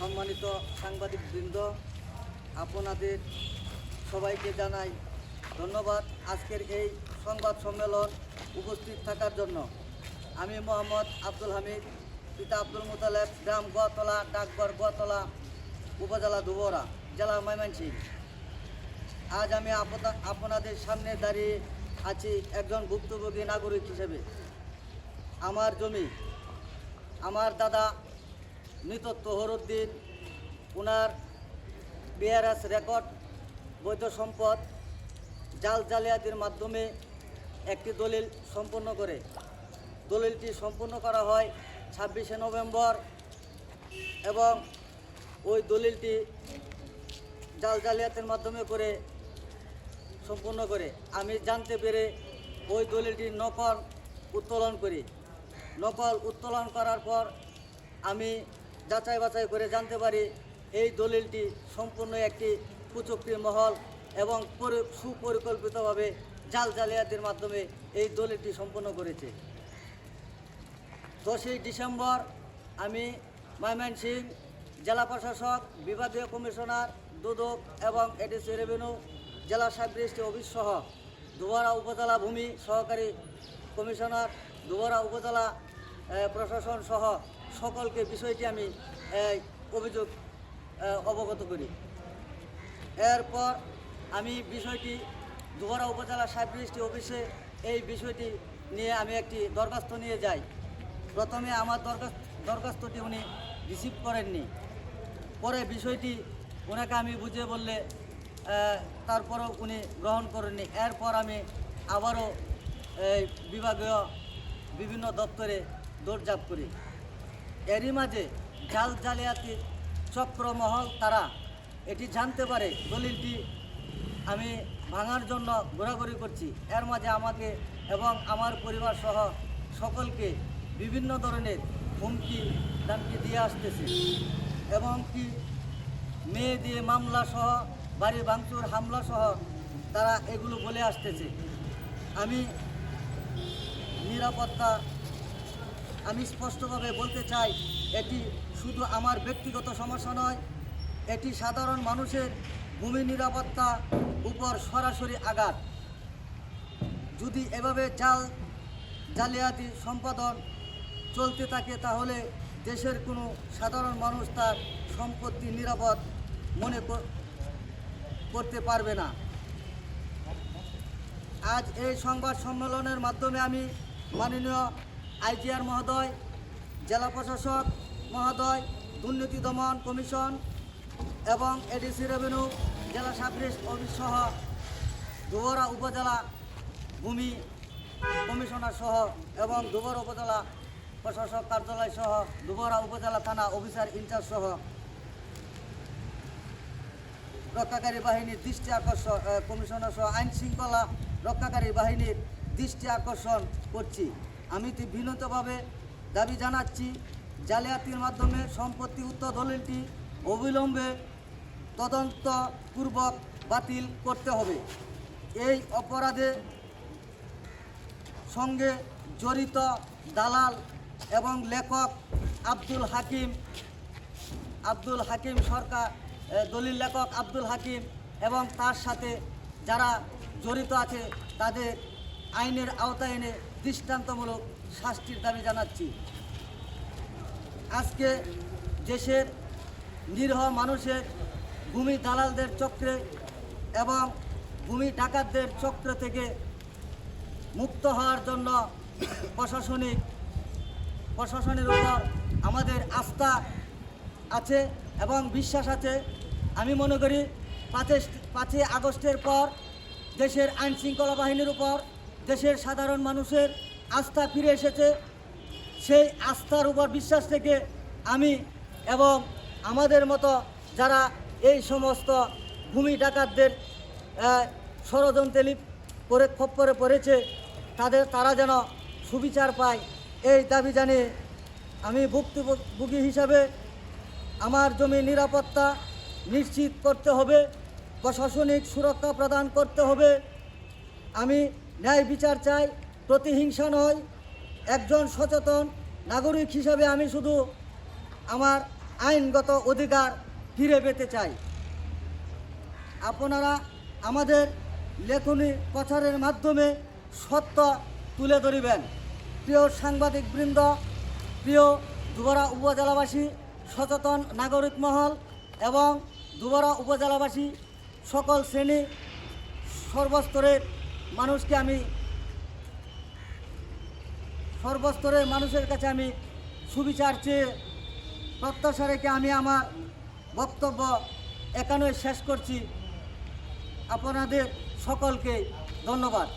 সম্মানিত সাংবাদিকবৃন্দ, আপনাদের সবাইকে জানাই ধন্যবাদ আজকের এই সংবাদ সম্মেলন উপস্থিত থাকার জন্য। আমি মোহাম্মদ আব্দুল হামিদ, পিতা আব্দুল মোতালেব, গ্রাম গোয়াতলা, ডাকঘর গোয়াতলা, উপজেলা দুবরা, জেলা ময়মনসিংহ। আজ আমি আপনাদের সামনে দাঁড়িয়ে আছি একজন ভুক্তভোগী নাগরিক হিসেবে। আমার জমি, আমার দাদা মৃত তহরুদ্দিন, ওনার বিআরএস রেকর্ড বৈধ সম্পদ জালিয়াতির মাধ্যমে একটি দলিল সম্পন্ন করে। দলিলটি সম্পন্ন করা হয় 26শে নভেম্বর এবং ওই দলিলটি জালিয়াতির মাধ্যমে করে সম্পূর্ণ করে আমি জানতে পেরে ওই দলিলটি নকল উত্তোলন করি। নকল উত্তোলন করার পর আমি যাচাই বাছাই করে জানতে পারি এই দলিলটি সম্পূর্ণ একটি কুচক্রী মহল এবং সুপরিকল্পিতভাবে জালিয়াতির মাধ্যমে এই দলিলটি সম্পন্ন করেছে। 10ই ডিসেম্বর আমি ময়মনসিংহ জেলা প্রশাসক, বিভাগীয় কমিশনার, দুদক এবং এডিসি রেভিনিউ, জেলা সাবরেজিস্ট্রি অফিস সহ দুবরা উপজেলা ভূমি সহকারী কমিশনার, দুবরা উপজেলা প্রশাসন সহ সকলকে বিষয়টি আমি অভিযোগ অবগত করি। এরপর আমি বিষয়টি দুবরা উপজেলা সাবরেজিস্ট্রি অফিসে এই বিষয়টি নিয়ে আমি একটি দরখাস্ত নিয়ে যাই। প্রথমে আমার দরখাস্তটি উনি রিসিভ করেননি। পরে বিষয়টি ওনাকে আমি বুঝিয়ে বললে তারপরও উনি গ্রহণ করেননি। এরপর আমি আবারও বিভাগীয় বিভিন্ন দপ্তরে দৌড়ঝাঁপ করি। এরই মাঝে জালিয়াতি চক্রমহল তারা এটি জানতে পারে দলিলটি আমি ভাঙার জন্য ঘোরাঘুরি করছি। এর মাঝে আমাকে এবং আমার পরিবার সহ সকলকে বিভিন্ন ধরনের হুমকি দামকি দিয়ে আসতেছে এবং কি মেয়ে দিয়ে মামলা সহ, বাড়ি ভাঙচুর, হামলা সহ তারা এগুলো বলে আসতেছে। আমি স্পষ্টভাবে বলতে চাই, এটি শুধু আমার ব্যক্তিগত সমস্যা নয়, এটি সাধারণ মানুষের ভূমি নিরাপত্তা উপর সরাসরি আঘাত। যদি এভাবে জালিয়াতি সম্পাদন চলতে থাকে তাহলে দেশের কোনো সাধারণ মানুষ তার সম্পত্তি নিরাপদ মনে করতে পারবে না। আজ এই সংবাদ সম্মেলনের মাধ্যমে আমি মাননীয় আইজিআর মহোদয়, জেলা প্রশাসক মহোদয়, দুর্নীতি দমন কমিশন এবং এডিসি রেভিনিউ, জেলা সাবরেজিস্ট্রি অফিস সহ দুবরা উপজেলা ভূমি কমিশনার সহ এবং দুবরা উপজেলা প্রশাসক কার্যালয় সহ দুবরা উপজেলা থানা অফিসার ইনচার্জ সহ রক্ষাকারী বাহিনীর দৃষ্টি আকর্ষণ, কমিশনার সহ আইন শৃঙ্খলা রক্ষাকারী বাহিনীর দৃষ্টি আকর্ষণ করছি। আমি বিনীতভাবে দাবি জানাচ্ছি, জালিয়াতির মাধ্যমে সম্পত্তি উত্তর দলিলটি অবিলম্বে তদন্তপূর্বক বাতিল করতে হবে। এই অপরাধের সঙ্গে জড়িত দালাল এবং লেখক আব্দুল হাকিম সরকার, দলিল লেখক আব্দুল হাকিম এবং তার সাথে যারা জড়িত আছে তাদের আইনের আওতায় এনে দৃষ্টান্তমূলক শাস্তির দাবি জানাচ্ছি। আজকে দেশের নিরীহ মানুষের ভূমি দালালদের চক্রে এবং ভূমি ডাকাতদের চক্র থেকে মুক্ত হওয়ার জন্য প্রশাসনের উপর আমাদের আস্থা আছে এবং বিশ্বাস আছে। আমি মনে করি 5ই আগস্টের পর দেশের আইনশৃঙ্খলা বাহিনীর উপর দেশের সাধারণ মানুষের আস্থা ফিরে এসেছে। সেই আস্থার উপর বিশ্বাস থেকে আমি এবং আমাদের মতো যারা এই সমস্ত ভূমি ডাকাতদের ষড়যন্ত্রে করে খপ্পরে পড়েছে তারা যেন সুবিচার পায়, এই দাবি জানিয়ে আমি ভুক্তভোগী হিসাবে আমার জমি নিরাপত্তা নিশ্চিত করতে হবে, প্রশাসনিক সুরক্ষা প্রদান করতে হবে। আমি ন্যায় বিচার চাই, প্রতিহিংসা নয়। একজন সচেতন নাগরিক হিসাবে আমি শুধু আমার আইনগত অধিকার ফিরে পেতে চাই। আপনারা আমাদের লেখনী প্রচারের মাধ্যমে সত্য তুলে ধরিবেন। প্রিয় সাংবাদিকবৃন্দ, প্রিয় দুবরা উপজেলাবাসী, সচেতন নাগরিক মহল এবং দুবরা উপজেলাবাসী সকল শ্রেণী সর্বস্তরের মানুষের কাছে আমি সুবিচার চেয়ে প্রত্যাশা রেখে আমি আমার বক্তব্য এখানে শেষ করছি। আপনাদের সকলকে ধন্যবাদ।